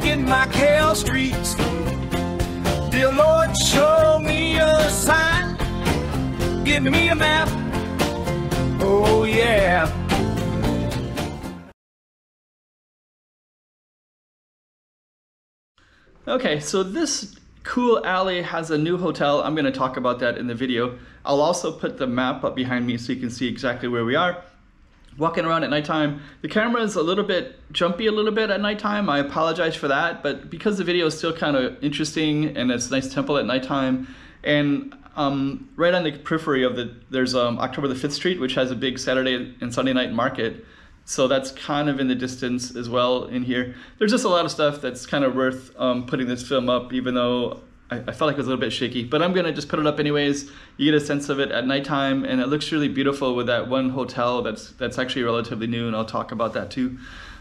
walking Macau Streets. Dear Lord, show me a sign. Give me a map. Oh yeah. Okay, so this cool alley has a new hotel. I'm going to talk about that in the video. I'll also put the map up behind me so you can see exactly where we are. Walking around at nighttime. The camera is a little bit jumpy at nighttime. I apologize for that, but because the video is still kind of interesting and it's a nice temple at nighttime, and right on the periphery of there's October the 5th Street, which has a big Saturday and Sunday night market. So that's kind of in the distance as well in here. There's just a lot of stuff that's kind of worth putting this film up, even though I felt like it was a little bit shaky. But I'm gonna just put it up anyways. You get a sense of it at nighttime, and it looks really beautiful with that one hotel that's actually relatively new, and I'll talk about that too.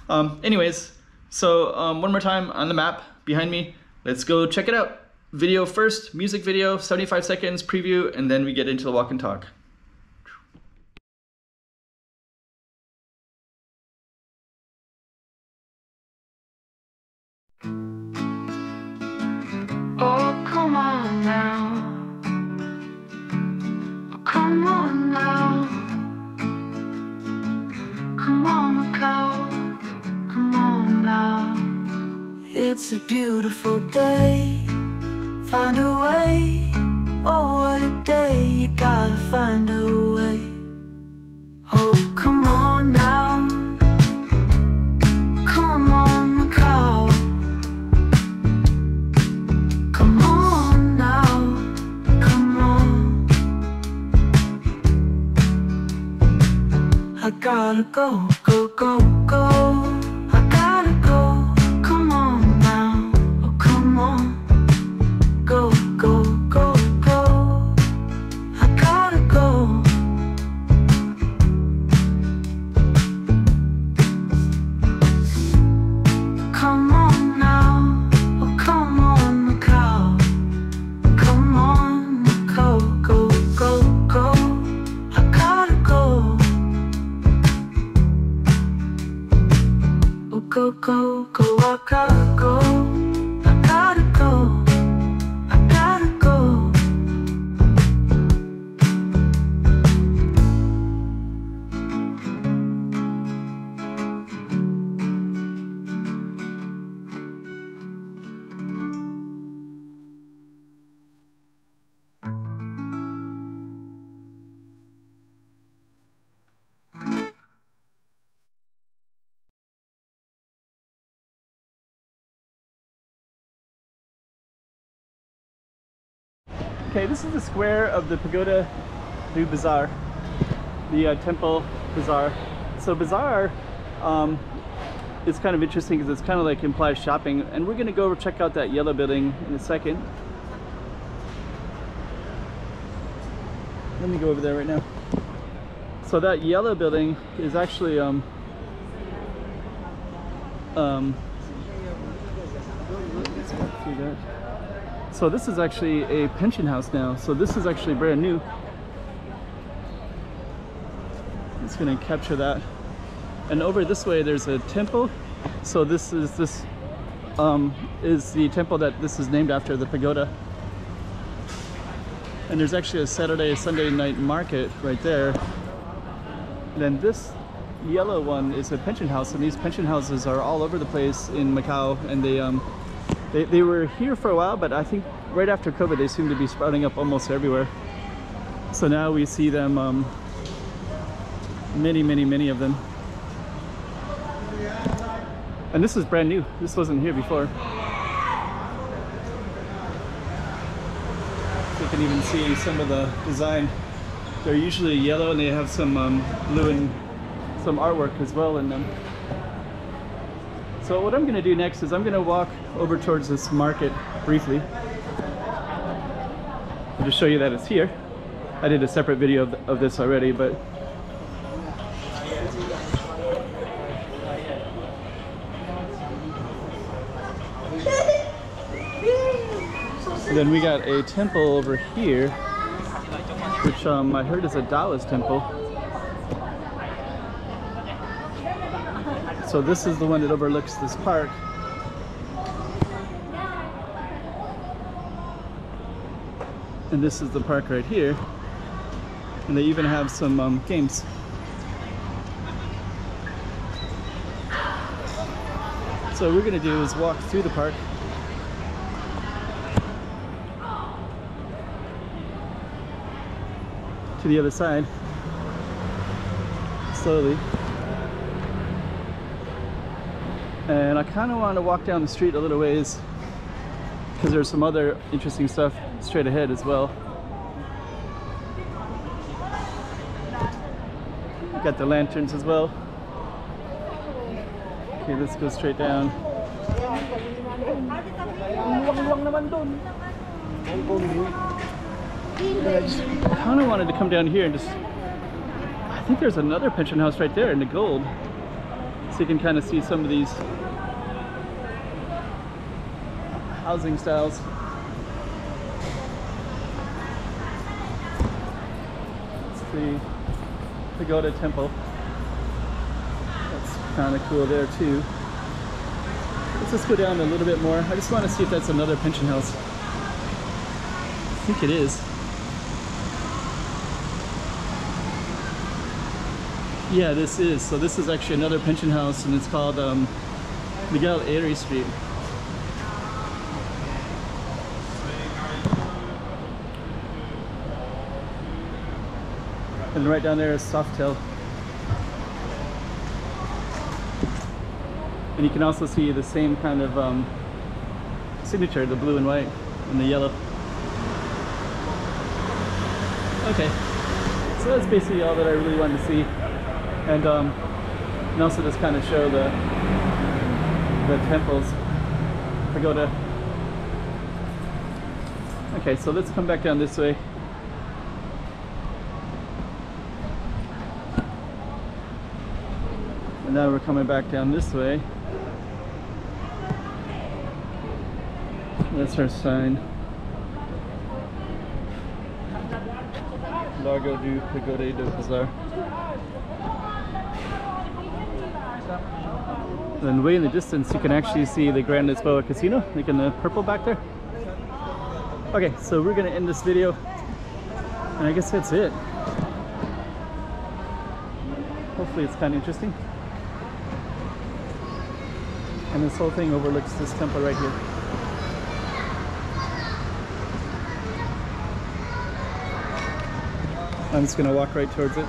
Anyways, so one more time on the map behind me. Let's go check it out. Video first, music video, 75 seconds, preview, and then we get into the walk and talk. Oh, come on now. Oh, come on now. Come on, Macau. Come on now. It's a beautiful day. Find a way. Oh, what a day. You gotta find a way. Oh, come on now. Come on, Macau. I gotta go, go, go, go. I gotta go, come on now. Oh, come on. Go, go, go, go. I gotta go. Come on now. Oh, come on, Macau. Come on, Macau. Go, go, go. I gotta go. Go, go, go, I gotta go. I gotta go. I gotta go. Okay, this is the square of the Pagode du Bazar, the temple Bazar. So Bazar is kind of interesting because it's kind of like implies shopping, and we're going to go check out that yellow building in a second. Let me go over there right now. So that yellow building is actually see that. So this is actually a pension house now. So this is actually brand new. It's going to capture that. And over this way there's a temple. So this is the temple that this is named after, the pagoda. And there's actually a Saturday, Sunday night market right there. And then this yellow one is a pension house, and these pension houses are all over the place in Macau, and they were here for a while, but I think right after COVID they seem to be sprouting up almost everywhere. So now we see them, many of them. And this is brand new. This wasn't here before. You can even see some of the design. They're usually yellow, and they have some blue and some artwork as well in them. So what I'm going to do next is I'm going to walk over towards this market briefly. I'll just show you that it's here. I did a separate video of this already, but then we got a temple over here, which I heard is a Taoist temple. So this is the one that overlooks this park. And this is the park right here. And they even have some games. So what we're gonna do is walk through the park. To the other side. Slowly. And I kind of want to walk down the street a little ways because there's some other interesting stuff straight ahead as well. We got the lanterns as well. Okay, let's go straight down. I kind of wanted to come down here and just... I think there's another pension house right there in the gold. So you can kind of see some of these housing styles. It's the Pagode temple. That's kind of cool there too. Let's just go down a little bit more. I just want to see if that's another pension house. I think it is. Yeah, this is. So this is actually another pension house, and it's called Miguel Airy Street. And right down there is Softail. And you can also see the same kind of signature, the blue and white and the yellow. Okay, so that's basically all that I really wanted to see. And also just kind of show the temples, pagoda. Okay, so let's come back down this way. And now we're coming back down this way. That's our sign. Largo du Pagode de Bazar. And way in the distance you can actually see the Grand Lisboa Casino, like in the purple back there. Okay, so we're gonna end this video, and I guess that's it. Hopefully it's kind of interesting. And this whole thing overlooks this temple right here. I'm just gonna walk right towards it.